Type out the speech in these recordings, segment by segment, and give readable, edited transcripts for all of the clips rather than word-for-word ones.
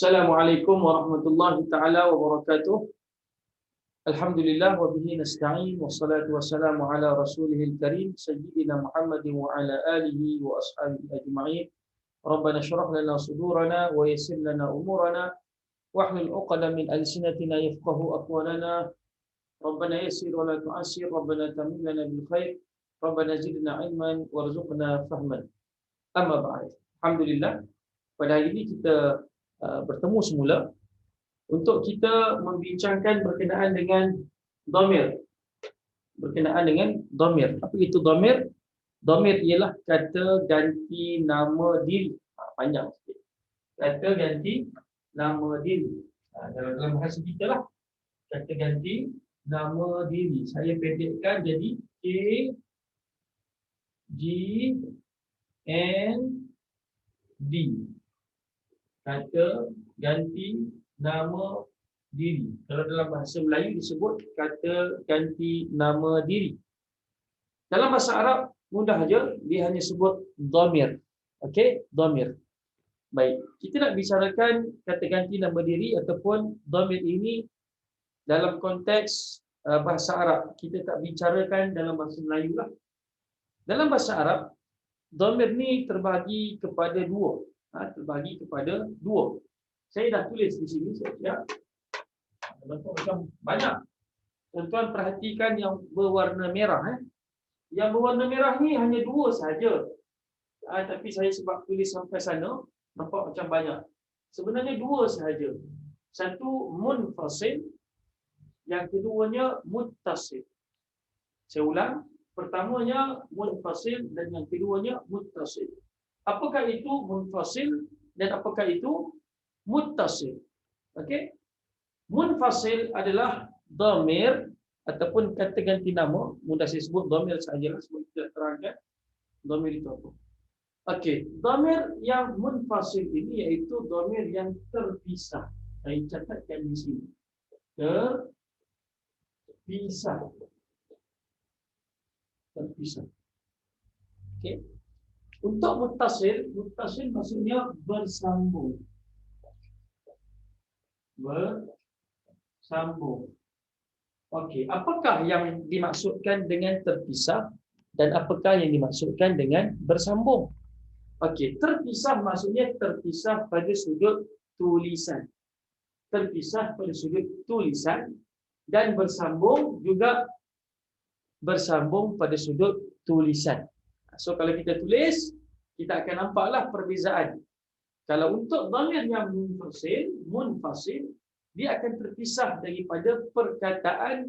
Assalamualaikum warahmatullahi taala wabarakatuh. Alhamdulillah wa bihi nasta'in wassalatu wassalamu ala rasulihil karim sayyidina Muhammadin wa ala alihi wa ashabihi ajma'in. Rabbana shrah lana sudurana wa yassir lana umurana wahlul 'uqdatam min alsinatina yafqahu aqwalana. Rabbana yassir wa la tu'assir, Rabbana tammim lana bil khair, Rabbana zidna ilman warzuqna fahman. Amma ba'd. Alhamdulillah, pada hari ini kita bertemu semula untuk kita membincangkan berkenaan dengan dhamir. Berkenaan dengan dhamir. Apa itu dhamir? Dhamir ialah kata ganti nama diri. Panjang sikit. Kata ganti nama diri. Dalam bahasa kita lah. Kata ganti nama diri. Saya pendekkan jadi K, G, N, D. Kata ganti nama diri. Kalau dalam bahasa Melayu disebut kata ganti nama diri. Dalam bahasa Arab mudah aja, dia hanya sebut dhamir. Okey, dhamir. Baik, kita nak bicarakan kata ganti nama diri ataupun dhamir ini dalam konteks bahasa Arab. Kita tak bicarakan dalam bahasa Melayu lah. Dalam bahasa Arab, dhamir ni terbagi kepada dua. Terbagi kepada dua. Saya dah tulis di sini, saya siap. Macam banyak. Tuan-tuan perhatikan yang berwarna merah. Yang berwarna merah ni hanya dua sahaja. Tapi saya sebab tulis sampai sana, nampak macam banyak. Sebenarnya dua sahaja. Satu munfasil, yang keduanya muttasil. Saya ulang, pertamanya munfasil dan yang keduanya muttasil. Apakah itu munfasil dan apakah itu muttasil? Okey. Munfasil adalah dhamir ataupun kata ganti nama. Mudah saya sebut dhamir sahajalah sebab kita terangkan dhamir itu apa. Okey, dhamir yang munfasil ini iaitu dhamir yang terpisah. Saya catatkan di sini. Terpisah. Terpisah. Okey. Untuk muttasil, muttasil maksudnya bersambung. Bersambung. Okey, apakah yang dimaksudkan dengan terpisah dan apakah yang dimaksudkan dengan bersambung? Okey, terpisah maksudnya terpisah pada sudut tulisan. Terpisah pada sudut tulisan dan bersambung juga bersambung pada sudut tulisan. So kalau kita tulis, kita akan nampaklah perbezaan. Kalau untuk dhamir yang munfasil, dia akan terpisah daripada perkataan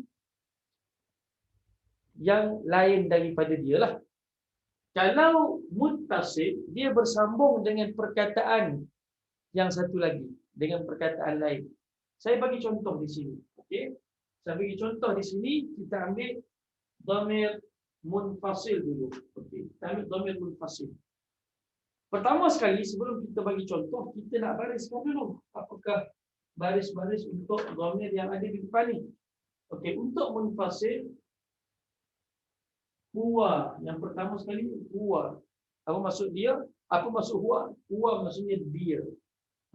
yang lain daripada dia lah. Kalau muttasil, dia bersambung dengan perkataan yang satu lagi, dengan perkataan lain. Saya bagi contoh di sini. Okey? Saya bagi contoh di sini, kita ambil dhamir munfasil dulu. Okey, kita ambil dhamir munfasil. Pertama sekali sebelum kita bagi contoh, kita nak bariskan dulu apakah baris-baris untuk dhamir yang ada di depan ni. Okey, untuk munfasil huwa, yang pertama sekali huwa. Apa maksud dia? Apa maksud huwa? Huwa maksudnya dia.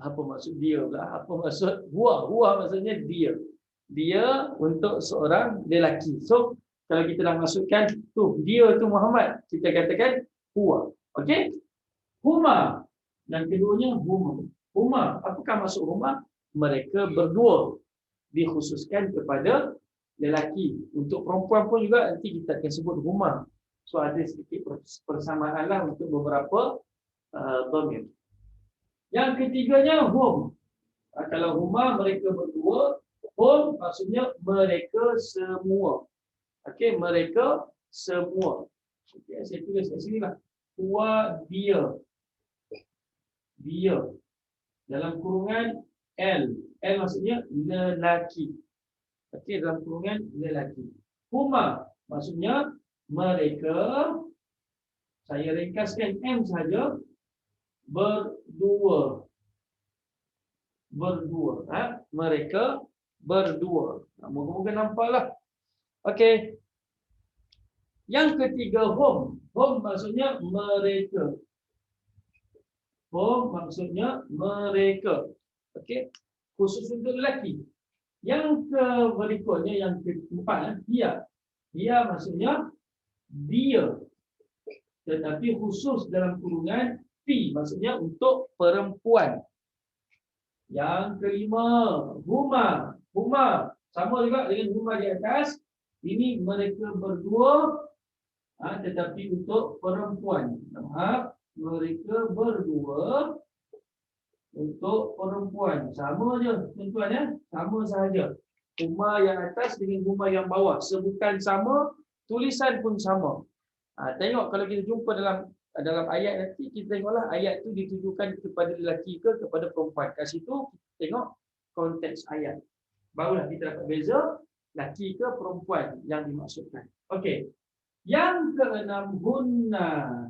Apa maksud dia pula? Apa maksud huwa? Huwa maksudnya dia. Dia untuk seorang lelaki. So kalau kita nak masukkan tu dia tu Muhammad, kita katakan huwa. Okey? Huma. Yang keduanya huma. Huma, apakah maksud huma? Mereka berdua. Dikhususkan kepada lelaki. Untuk perempuan pun juga nanti kita akan sebut huma. So ada sedikit persamaanlah untuk beberapa dhamir. Yang ketiganya hum. Kalau huma mereka berdua, hum maksudnya mereka semua. Okey, mereka semua. Okey, saya tulis kat sini lah. Huwa dia. Dia. Dalam kurungan L. L maksudnya lelaki. Okey, dalam kurungan lelaki. Huma maksudnya mereka, saya ringkaskan M saja, berdua. Berdua. Mereka berdua. Moga-moga nampaklah. Okey. Yang ketiga hum. Hum maksudnya mereka. Hum maksudnya mereka. Okey, khusus untuk lelaki. Yang berikutnya yang keempat, dia. Dia maksudnya dia. Tetapi khusus dalam kurungan fi, maksudnya untuk perempuan. Yang kelima, huma. Huma sama juga dengan huma di atas. Ini mereka berdua, tetapi untuk perempuan. Maaf, mereka berdua untuk perempuan. Sama je tuan-tuan ya, sama sahaja. Huma yang atas dengan huma yang bawah, sebutan sama, tulisan pun sama. Tengok kalau kita jumpa dalam ayat nanti, kita tengoklah ayat itu ditujukan kepada lelaki ke kepada perempuan. Kat situ kita tengok konteks ayat. Barulah kita dapat beza lelaki ke perempuan yang dimaksudkan. Okey. Yang keenam, hunna.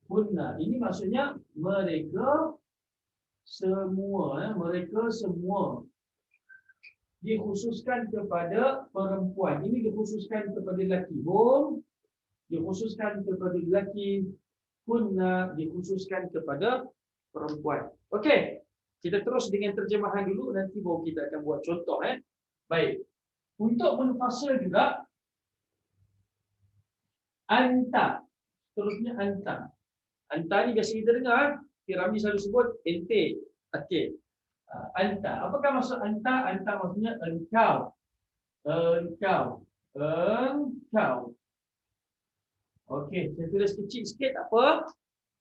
Hunna ini maksudnya mereka semua, mereka semua dikhususkan kepada perempuan. Ini dikhususkan kepada lelaki. Hum dikhususkan kepada lelaki, hunna dikhususkan kepada perempuan. Okey. Kita terus dengan terjemahan dulu, nanti baru kita akan buat contoh. Baik. Untuk munfasil juga, anta. Terusnya anta. Anta ni biasa kita dengar, Ramli selalu sebut ente. Okey. Anta. Apakah maksud anta? Anta maksudnya engkau. Engkau. Engkau. Okey, saya tulis kecil sikit tak apa.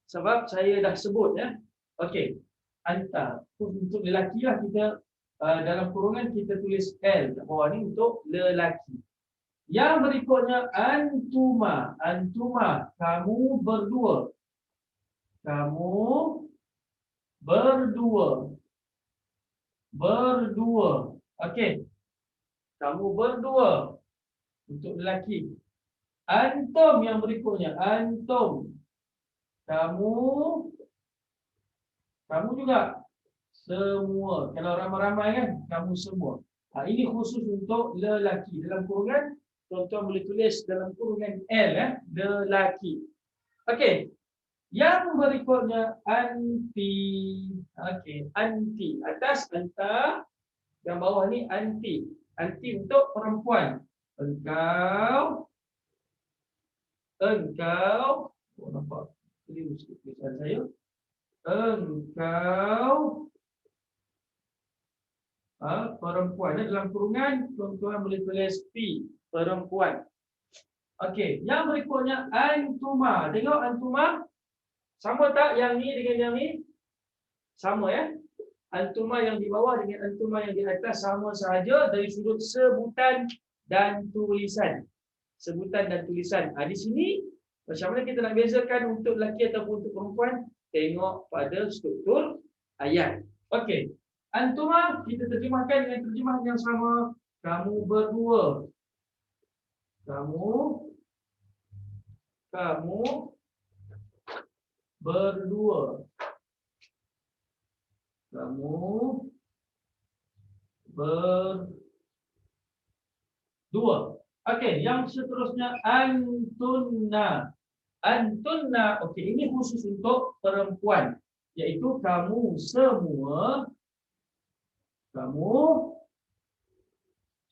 Sebab saya dah sebut ya. Okey. Anta. Untuk lelaki lah kita dalam kurungan kita tulis L kat bawah ni untuk lelaki. Yang berikutnya antuma. Antuma, kamu berdua. Kamu berdua. Berdua. Okey. Kamu berdua untuk lelaki. Antum yang berikutnya, antum. Kamu juga. Semua. Kalau ramai-ramai kan, kamu semua. Ini khusus untuk lelaki. Dalam kurungan, tuan-tuan boleh tulis dalam kurungan L, lelaki. Okey. Yang berikutnya, anti. Okey, anti. Atas, anta. Yang bawah ni, anti. Anti untuk perempuan. Engkau. Engkau. Oh, nampak. Keliru sikit tulisan saya. Engkau. Perempuan. Dalam kurungan, tuan-tuan boleh tulis P. Perempuan. Okey. Yang berikutnya, antuma. Tengok antuma. Sama tak yang ni dengan yang ni? Sama ya. Antuma yang di bawah dengan antuma yang di atas sama sahaja dari sudut sebutan dan tulisan. Sebutan dan tulisan. Di sini, macam mana kita nak bezakan untuk lelaki ataupun untuk perempuan? Tengok pada struktur ayat. Okey. Antuma kita terjemahkan dengan terjemahan yang sama. Kamu berdua. Kamu berdua. Kamu berdua. Okey, yang seterusnya antunna. Antunna, okey, ini khusus untuk perempuan, iaitu kamu semua. Kamu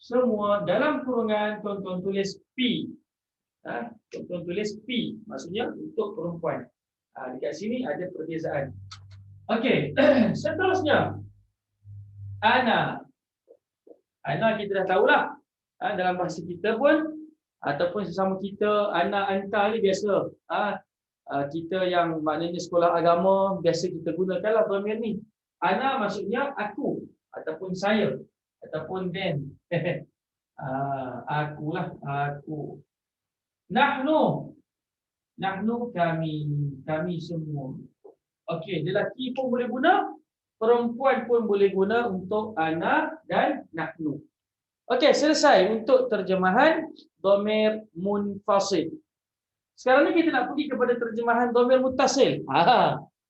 semua dalam kurungan tuan-tuan tulis P. Tuan-tuan tulis P, maksudnya untuk perempuan. Dekat sini ada perbezaan. Okey, seterusnya ana. Ana kita dah tahulah. Dalam bahasa kita pun ataupun sesama kita, ana anta ni biasa. Kita yang maknanya sekolah agama biasa kita gunakanlah domain ni. Ana maksudnya aku ataupun saya ataupun then. Akulah, aku. Nahnu. Nahnu kami semua. Okey, lelaki pun boleh guna, perempuan pun boleh guna untuk ana dan nahnu. Okey, selesai untuk terjemahan dhamir munfasil. Sekarang ni kita nak pergi kepada terjemahan dhamir muttasil.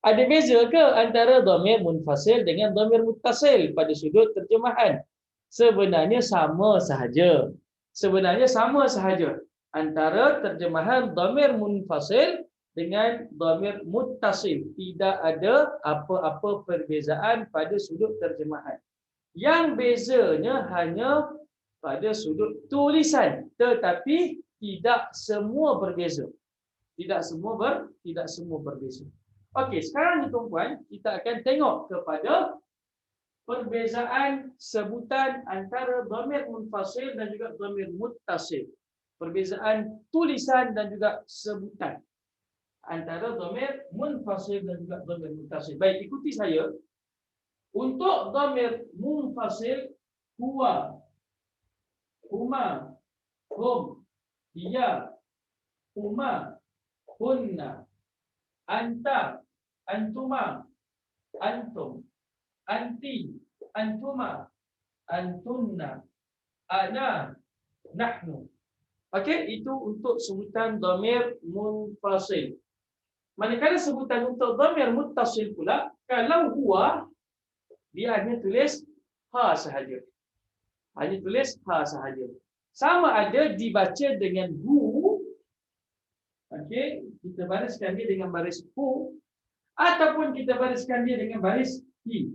Ada beza ke antara dhamir munfasil dengan dhamir muttasil pada sudut terjemahan? Sebenarnya sama sahaja. Antara terjemahan dhamir munfasil dengan dhamir muttasil. Tidak ada apa-apa perbezaan pada sudut terjemahan. Yang bezanya hanya pada sudut tulisan, tetapi tidak semua berbeza. Tidak semua berbeza. Okey, sekarang ni tuan-puan, kita akan tengok kepada perbezaan sebutan antara dhamir munfasil dan juga dhamir muttasil. Perbezaan tulisan dan juga sebutan antara dhamir munfasil dan juga dhamir muttasil. Baik, ikuti saya. Untuk dhamir munfasil, huwa, huma, hum, hiya, huma, hunna, anta, antuma, antum, anti, antuma, antunna, ana, nahnu. Okey, itu untuk sebutan dhamir munfasil. Manakala sebutan untuk dhamir muttasil pula, kalau huwa, dia hanya tulis ha sahaja. Hanya tulis ha sahaja. Sama ada dibaca dengan hu, okey, kita bariskan dia dengan baris hu, ataupun kita bariskan dia dengan baris hi.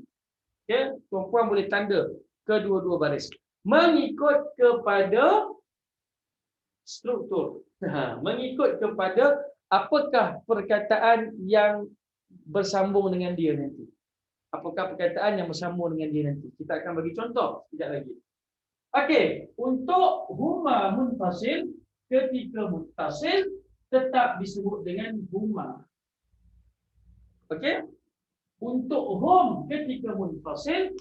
Okey, tuan-puan boleh tanda kedua-dua baris mengikut kepada struktur. Mengikut kepada apakah perkataan yang bersambung dengan dia nanti. Apakah perkataan yang bersambung dengan dia nanti. Kita akan bagi contoh sekejap lagi. Okey, untuk huma munfasil, ketika muttasil tetap disebut dengan huma. Okey? Untuk hum ketika munfasil,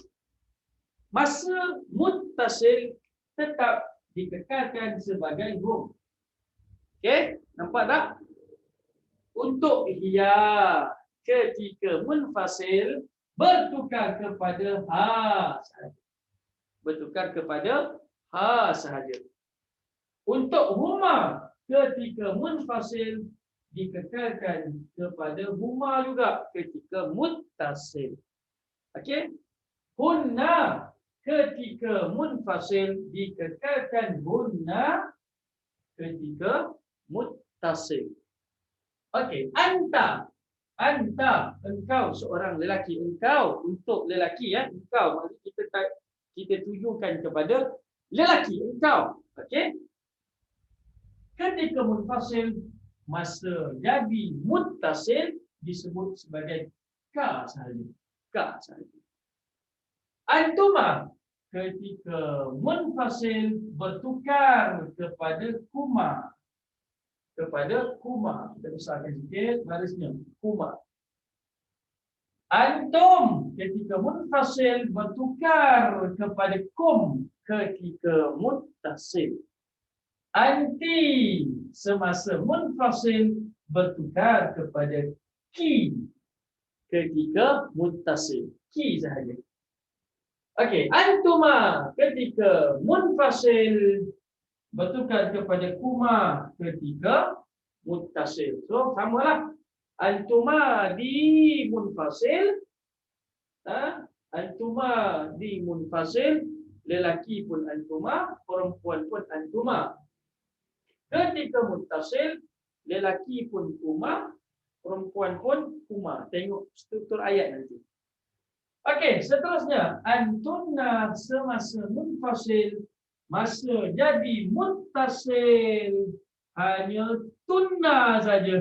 masa muttasil tetap dikekalkan sebagai hum. Okey, nampak tak? Untuk hiya ketika munfasil bertukar kepada ha sahaja. Bertukar kepada ha sahaja. Untuk huma ketika munfasil dikekalkan kepada huma juga ketika muttasil. Okey? Hunna ketika munfasil dikekalkan hunna ketika muttasil. Okey, anta, engkau seorang lelaki, engkau untuk lelaki ya, engkau maksud kita tujukan kepada lelaki, engkau. Okey? Ketika munfasil, masa jadi muttasil disebut sebagai ka sahaja. Ka sahaja. Antuma ketika munfasil bertukar kepada kuma. Kepada kuma. Kita besarkan sikit barisnya. Kuma. Antum ketika munfasil bertukar kepada kum ketika muttasil. Anti semasa munfasil bertukar kepada ki ketika muttasil. Ki sahaja. Okey, antuma ketika munfasil bertukar kepada kuma ketika muttasil. So samalah. Antuma di munfasil, antuma di munfasil, lelaki pun antuma, perempuan pun antuma. Ketika muttasil, lelaki pun kuma, perempuan pun kuma. Tengok struktur ayat nanti. Okey, seterusnya antunna semasa munfasil, masa jadi muttasil hanya tunna saja.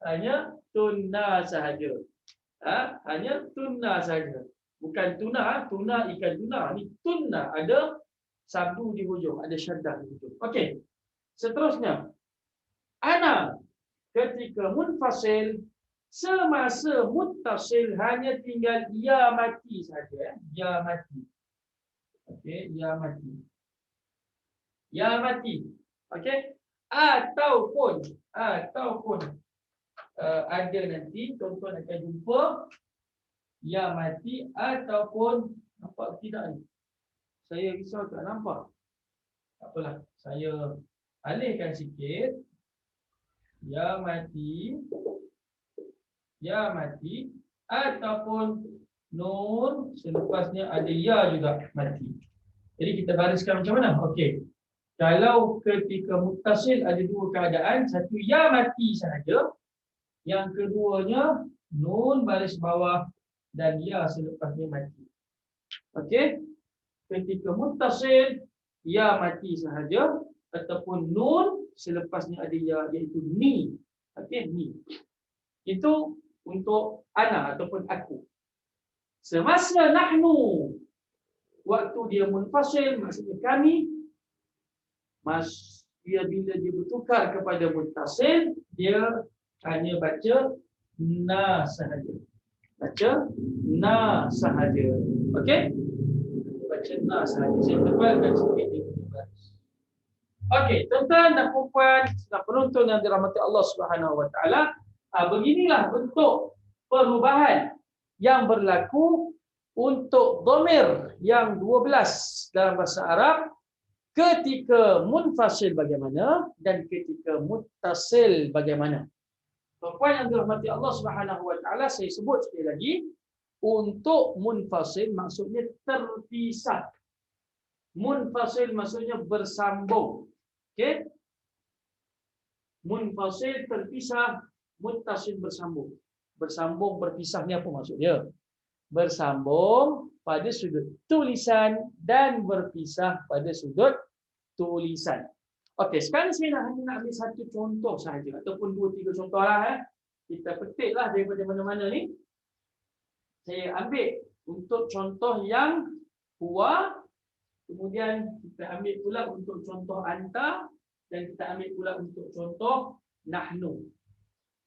Hanya tunna sahaja. Hanya tunna sahaja. Bukan tuna, tuna ikan tuna. Ini tunna, ada sabdu di hujung, ada syaddah di hujung. Okey. Seterusnya, ana ketika munfasil, semasa muttasil hanya tinggal ya mati saja. Ya mati. Okey, ya mati. Ya mati. Okey. Ataupun ada nanti tuan-tuan akan jumpa ya mati ataupun nampak tidak ni? Saya risau tak nampak. Tak apalah, saya alihkan sikit. Ya mati ataupun nun selepasnya ada ya juga mati. Jadi kita bariskan macam mana? Okey. Kalau ketika muttasil ada dua keadaan, satu ya mati sahaja, Yang keduanya nun baris bawah dan ya selepasnya mati. Okey? Ketika muttasil ya mati sahaja ataupun nun selepasnya ada ya iaitu ni. Okey, ni. Itu untuk ana ataupun aku. Semasa nahnu waktu dia munfasil maksudnya kami, dia bila dia bertukar kepada muttasil dia hanya baca na sahaja. Baca na sahaja. Okey? Baca na sahaja. Saya tebalkan sikit di baris. Okey, tuan-tuan dan puan dan penonton yang dirahmati Allah Subhanahu Wa Taala, beginilah bentuk perubahan yang berlaku untuk dhamir yang 12 dalam bahasa Arab ketika munfasil bagaimana dan ketika muttasil bagaimana. Tuan-tuan yang dirahmati Allah Subhanahu Wa Taala, saya sebut sekali lagi, untuk munfasil maksudnya terpisah. Munfasil maksudnya bersambung. Okey? Munfasil terpisah, muttasil bersambung. Bersambung berpisah ni apa maksudnya? Bersambung pada sudut tulisan dan berpisah pada sudut tulisan. Okey, sekarang saya hanya nak ambil satu contoh sahaja ataupun 2-3 contoh lah. Kita petiklah daripada mana-mana ni. Saya ambil untuk contoh yang huwa, kemudian kita ambil pula untuk contoh anta dan kita ambil pula untuk contoh nahnu.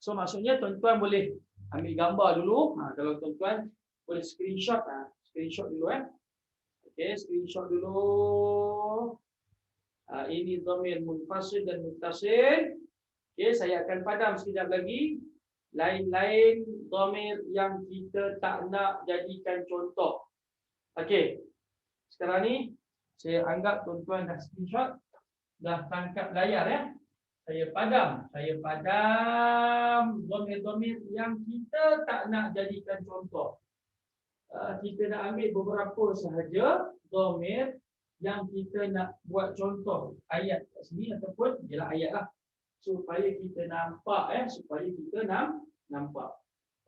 So maksudnya tuan-tuan boleh ambil gambar dulu. Kalau tuan-tuan boleh screenshot, screenshot dulu Okey, screenshot dulu. Ini dhamir munfasil dan muttasil. Okey, saya akan padam sekejap lagi. Lain-lain dhamir yang kita tak nak jadikan contoh. Okey. Sekarang ni saya anggap tuan-tuan dah screenshot, dah tangkap layar ya. Saya padam dhamir-dhamir yang kita tak nak jadikan contoh. Kita nak ambil beberapa sahaja dhamir yang kita nak buat contoh ayat kat sini ataupun ialah ayat lah, supaya kita nampak nampak.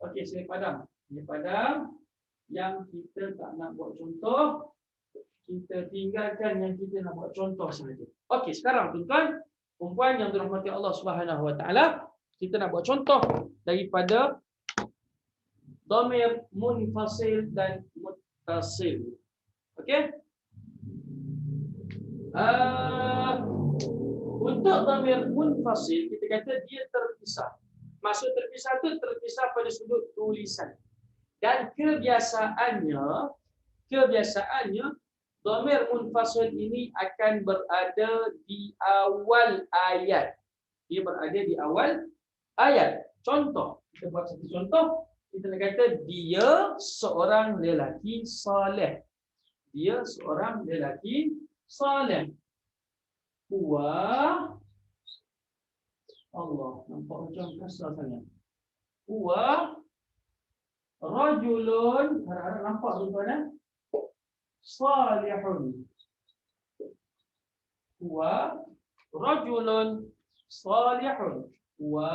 Okey, saya padam. Ini padam yang kita tak nak buat contoh, kita tinggalkan yang kita nak buat contoh sahaja. Okey, sekarang tuan-tuan, puan yang dirahmati Allah Subhanahu Wa Taala, kita nak buat contoh daripada dhamir munfasil dan muttasil. Okey? Untuk dhamir munfasil kita kata dia terpisah. Maksud terpisah tu terpisah pada sudut tulisan. Dan kebiasaannya dhamir munfasil ini akan berada di awal ayat. Dia berada di awal ayat. Contoh, kita buat satu contoh. Kita nak kata dia seorang lelaki soleh. Dia seorang lelaki soleh. Huwa, Allah, nampak macam kasar sangat. Huwa rajulun, harap-harap nampak tuan-tuan salihun. Huwa rajulun salihun. Huwa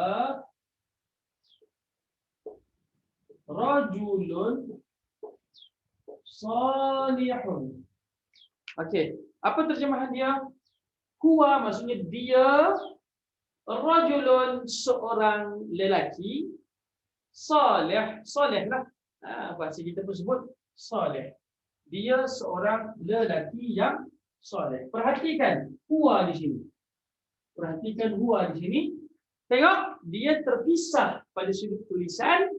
rajulun salihun. Okey, apa terjemahan dia? Huwa maksudnya dia, rajulun seorang lelaki, salih, solehlah. Bahasa kita pun sebut saleh. Dia seorang lelaki yang soleh. Perhatikan huwa di sini. Perhatikan huwa di sini. Tengok, dia terpisah pada sudut tulisan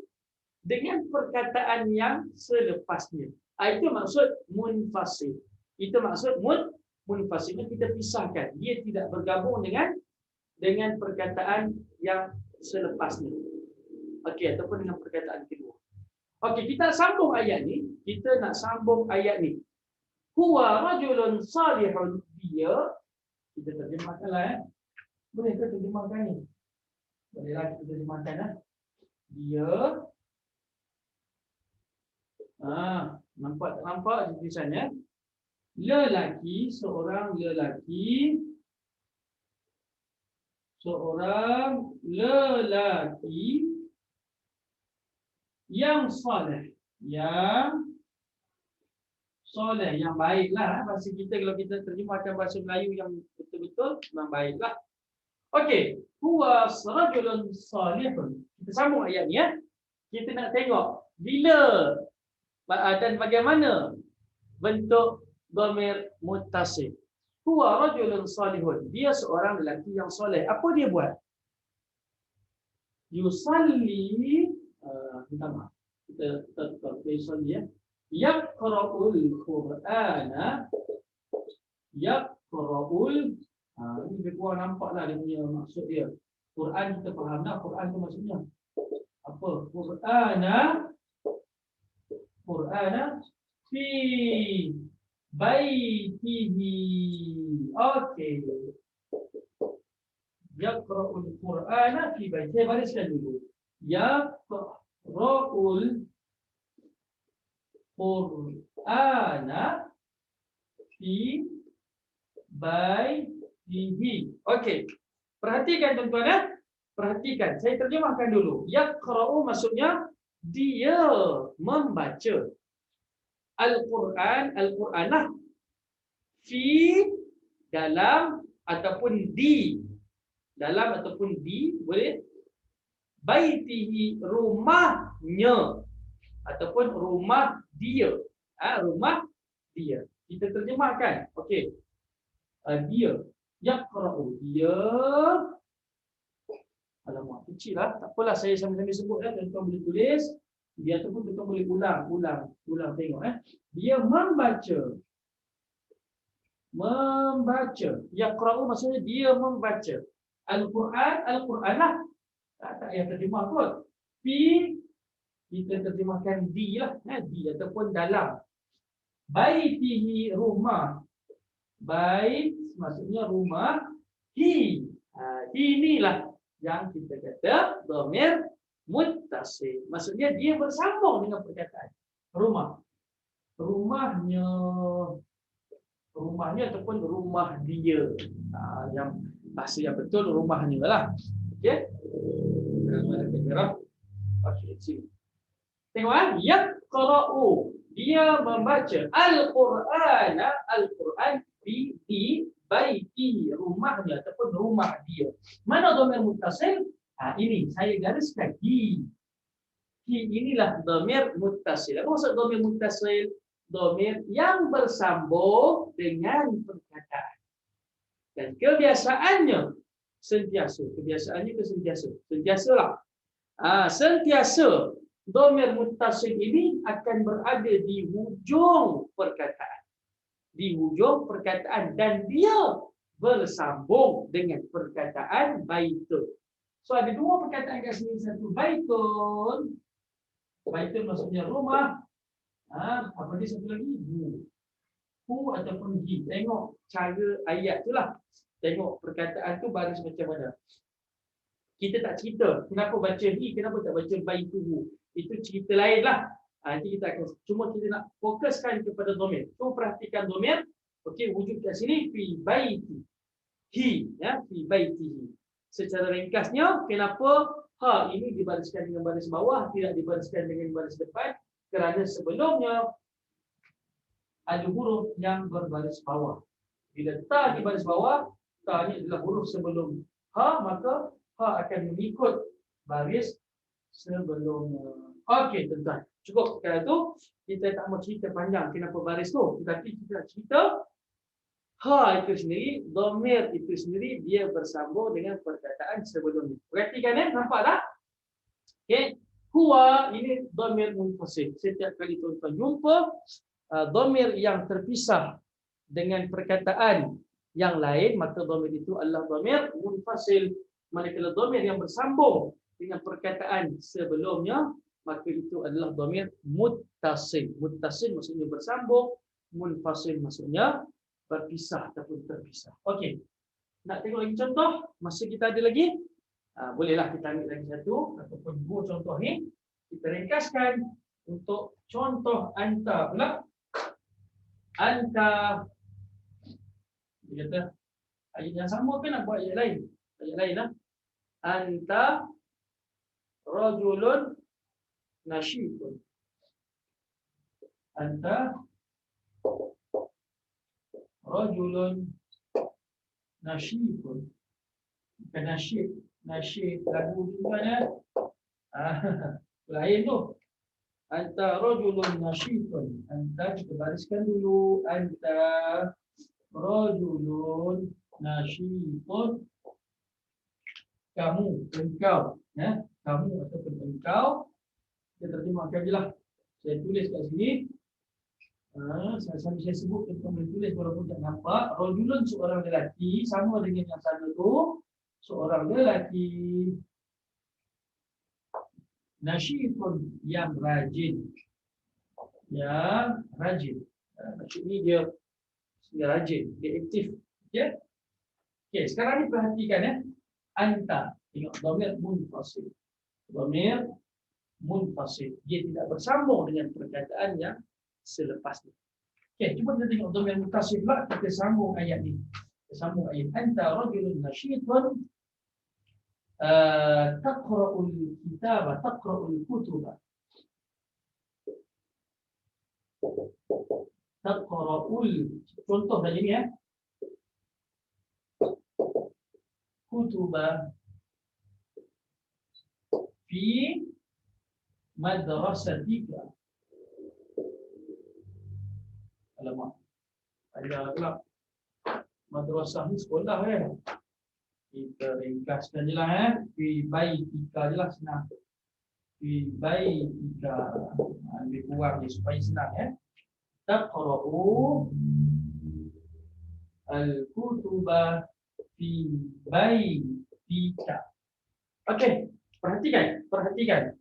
dengan perkataan yang selepasnya. Itu maksud munfasil. Itu maksud munfasilnya kita pisahkan. Dia tidak bergabung dengan perkataan yang selepasnya. Okey, ataupun dengan perkataan kedua. Okey, kita sambung ayat ni. Kita nak sambung ayat ni. Huwa rajulun salihun, dia. Kita terjemahkanlah Boleh ke terjemahkan ni? Bolehlah kita terjemahkan Dia. Nampak tak nampak tulisannya? Lelaki, seorang lelaki yang soleh, yang soleh, yang baiklah. Bahasa kita kalau kita terjemahkan bahasa Melayu yang betul-betul, memang baiklah. Okey, huwa rajulun salihun. Kita sambung ayat ni ya. Kita nak tengok bila dan bagaimana bentuk dhamir muttasil. Huwa rajulun salihun. Dia seorang lelaki yang soleh. Apa dia buat? Yusalli, minta maaf. Kita yusalli ya. Yaqra'ul Qur'ana. Yaqra'ul, ini lebih kurang nampaklah dia punya maksud dia. Quran kita faham dah, Quran tu maksudnya apa? Qur'ana fi baitihi. Okey. Yaqra'ul Qur'ana fi baitihi. Saya bariskan dulu. Yaqra'ul Qur'ana fi baitihi. Okey. Perhatikan tuan-tuan ya. Perhatikan. Saya terjemahkan dulu. Yaqra'u maksudnya dia membaca Al-Quran, Al-Quranah fi dalam ataupun di dalam ataupun di boleh baitihi rumahnya ataupun rumah dia. Rumah dia. Kita terjemahkan. Okey. Dia yaqra'u, dia, alamak kecil lah, tak apalah saya sambil-sambil sebut tuan-tuan boleh tulis, dia ataupun tuan-tuan boleh ulang tengok Dia membaca. Yaqra'u maksudnya dia membaca Al-Quran, Al-Quranah. Tak payah terjemah kot. Fi kita terjemahkan di lah, di ataupun dalam. Baitihi rumah. Bait maksudnya rumah. Inilah yang kita kata dhamir muttasil. Maksudnya dia bersambung dengan perkataan rumah. Rumahnya ataupun rumah dia. Yang bahasa yang betul rumahnya lah. Okey. Mana kamera? Okey, sini. Tengok yaqra'u. Dia membaca Al-Quran di baiti, rumahnya ataupun rumah dia. Mana dhamir muttasil? Ini saya gariskan hi. Inilah dhamir muttasil. Apa maksud dhamir muttasil? Dhamir yang bersambung dengan perkataan. Dan kebiasaannya sentiasa. Sentiasalah. Sentiasa dhamir muttasil ini akan berada di hujung perkataan. Dan dia bersambung dengan perkataan baitun. So ada dua perkataan kat sini, satu baitun. Baitun maksudnya rumah. Apa dia satu lagi? Hu ataupun hi. Tengok cara ayat tu lah. Tengok perkataan tu baris macam mana. Kita tak cerita kenapa baca hi, kenapa tak baca baituhu. Itu cerita lain lah. Nanti kita akan, cuma kita nak fokuskan kepada dhamir. Cuba perhatikan dhamir. Okey, wujud kat sini fi baiti. Fi baitihi. Secara ringkasnya, kenapa ini dibariskan dengan baris bawah, tidak dibariskan dengan baris depan? Kerana sebelumnya ada huruf yang berbaris bawah. Bila ta di baris bawah, ta ni adalah huruf sebelum maka akan mengikut baris sebelumnya. Okey, tuan-tuan. Cukup kerana tu kita tak mau cerita panjang kenapa baris tu, tetapi kita nak cerita itu sendiri, dhamir itu sendiri dia bersambung dengan perkataan sebelumnya. Perhatikan nampak tak? Okey, huwa ini dhamir munfasil. Setiap kali tuan-tuan jumpa dhamir yang terpisah dengan perkataan yang lain, maka dhamir itu adalah dhamir munfasil. Manakala dhamir yang bersambung dengan perkataan sebelumnya, maka itu adalah dhamir muttasil. Muttasil maksudnya bersambung, munfasil maksudnya berpisah ataupun terpisah. Okey. Nak tengok lagi contoh? Masa kita ada lagi? Bolehlah kita ambil lagi satu ataupun dua contoh ni. Kita ringkaskan untuk contoh anta pula. Anta, dia kata ayat yang sama kan nak buat ayat lain? Ayat lain lah. Anta rajulun nasyitun. Anta rajulun nasyitun. Bukan nasyid. Nasyid lagu juga ya. Lain tu. Anta rajulun nasyitun. Anta kita bariskan dulu. Anta rajulun nasyitun. Kamu, engkau, ya, kamu ataupun engkau, kita terjemahkan je lah. Saya tulis kat sini. Saya sebut untuk menulis walaupun tak nampak. Rajulun seorang lelaki, sama dengan yang sana tu, seorang lelaki. Nasyitun yang rajin. Yang rajin. Maksudnya dia rajin, dia aktif. Okay? Okay, sekarang ni perhatikan ya. Anta, tengok dhamir munfasil. Dhamir munfasil. Dia tidak bersambung dengan perkataan yang selepasnya. Okey, cuba kita tengok dhamir muttasil pula, kita sambung ayat ni. Kita sambung ayat anta rajulun nasyitun taqra'ul kitaba taqra'ul kutuba. Taqra'ul, contoh tadi ni ya. Kutuba fi madrasatika. Alamak, ada pula madrasah ni sekolah kan. Kita ringkaskan je lah fi baitika je lah, senang. Fi baitika, lebih kurang je supaya senang ya. Taqra'u al-kutuba fi baitika. Okey, perhatikan.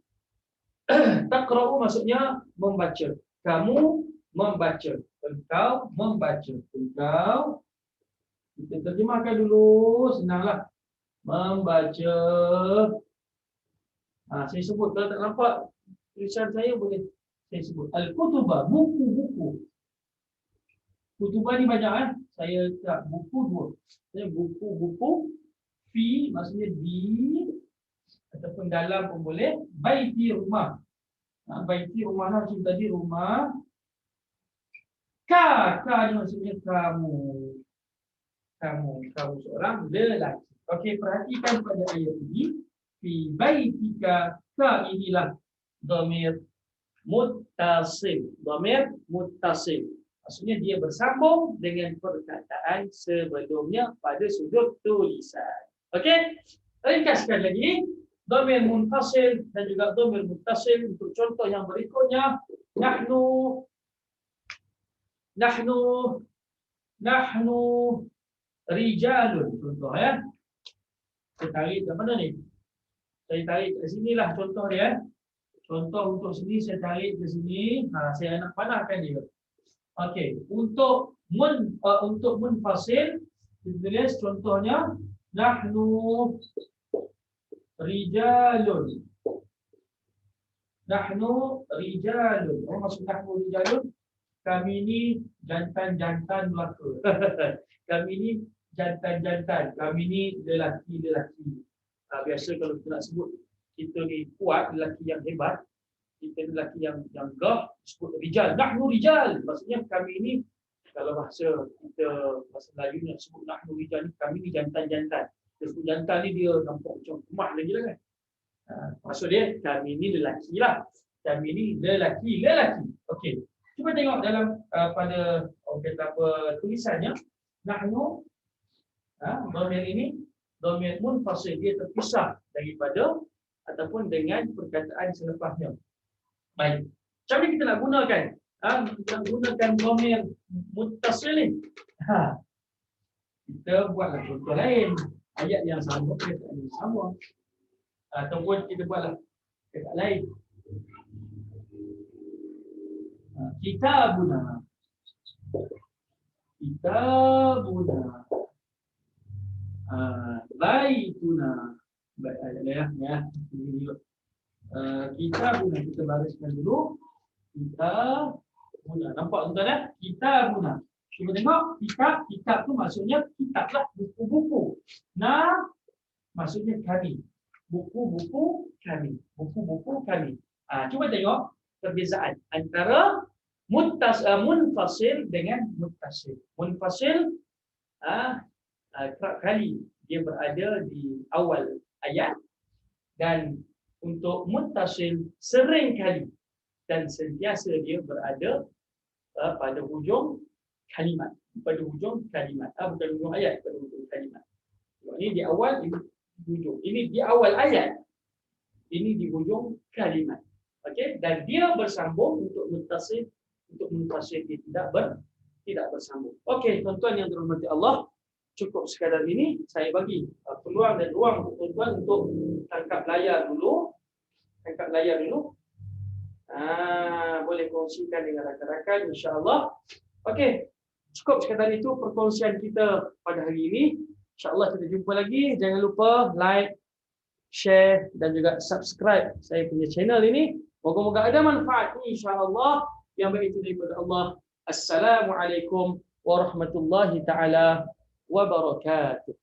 Taqra'u maksudnya membaca. Kamu membaca. Engkau membaca. Engkau. Kita terjemahkan dulu, senanglah. Membaca. Saya sebut, kalau tak nampak tulisan saya boleh saya sebut. Al-kutuba, buku-buku. Kutuba ni banyak Saya tak buku dua. Saya buku-buku. Fi maksudnya di ataupun dalam pun boleh. Baiti rumah. Baiti rumah lah macam tadi rumah. Ka ni maksudnya kamu. Kamu seorang lelaki. Okey, perhatikan pada ayat ini. Fi baitika, ka inilah dhamir muttasil. Dhamir muttasil. Maksudnya dia bersambung dengan perkataan sebelumnya pada sudut tulisan. Okey? Ringkaskan lagi. Dhamir munfasil dan juga dhamir muttasil untuk contoh yang berikutnya. Nahnu rijalun. Contoh ya. Saya tarik ke mana ni? Saya tarik ke sinilah contoh dia. Contoh untuk sini saya tarik ke sini. Saya nak panahkan dia. Okey, untuk munfasil ditulis contohnya nahnu rijalun. Oh, maksud nahnu rijalun, kami ni jantan-jantan belaka. Kami ni jantan-jantan, kami ni lelaki-lelaki. Biasa kalau kita nak sebut kita ni kuat, lelaki yang hebat, kita lelaki yang gah, sebut rijal. Nahnu rijal. Maksudnya kami ni, kalau bahasa kita, bahasa Melayu nak sebut nahnu rijal ni, kami ni jantan-jantan. Dia sebut jantan ni dia nampak macam kemah lagi lah kan. Maksud dia, kami ni lelaki lah. Kami ni lelaki. Okey. Cuba tengok dalam pada tulisannya. Nahnu, dhamir ini, dhamir munfasil, dia terpisah daripada ataupun dengan perkataan selepasnya. Baik. Macam mana kita nak gunakan? Kita nak gunakan dhamir muttasil ni. Kita buatlah contoh lain. Ayat yang sama, perkataan yang sama. Ataupun kita buatlah perkataan lain. Kitabuna. Baituna. Baik, ya. Kitabuna, kita bariskan dulu. Kitabuna. Nampak tuan-tuan Kitabuna. Cuba tengok, kitab tu maksudnya kitab lah, buku-buku. Maksudnya kami. Buku-buku kami. Cuba tengok perbezaan antara munfasil dengan muttasil. Munfasil kerap kali dia berada di awal ayat, dan untuk muttasil sering kali dan sentiasa dia berada pada hujung kalimat, bukan hujung ayat, pada hujung kalimat. Ini di awal, ini di hujung. Ini di awal ayat, ini di hujung kalimat. Okey, dan dia bersambung untuk muttasil, untuk munfasil dia tidak bersambung. Okey, tuan-tuan yang dirahmati Allah, cukup sekadar ini saya bagi peluang dan ruang untuk tuan-tuan untuk tangkap layar dulu. Boleh kongsikan dengan rakan-rakan, insya-Allah. Okey, cukup sekadar itu perkongsian kita pada hari ini. InsyaAllah kita jumpa lagi. Jangan lupa like, share dan juga subscribe saya punya channel ini. Moga-moga ada manfaat insya-Allah. Yang baik itu daripada Allah. Assalamualaikum warahmatullahi taala wabarakatuh.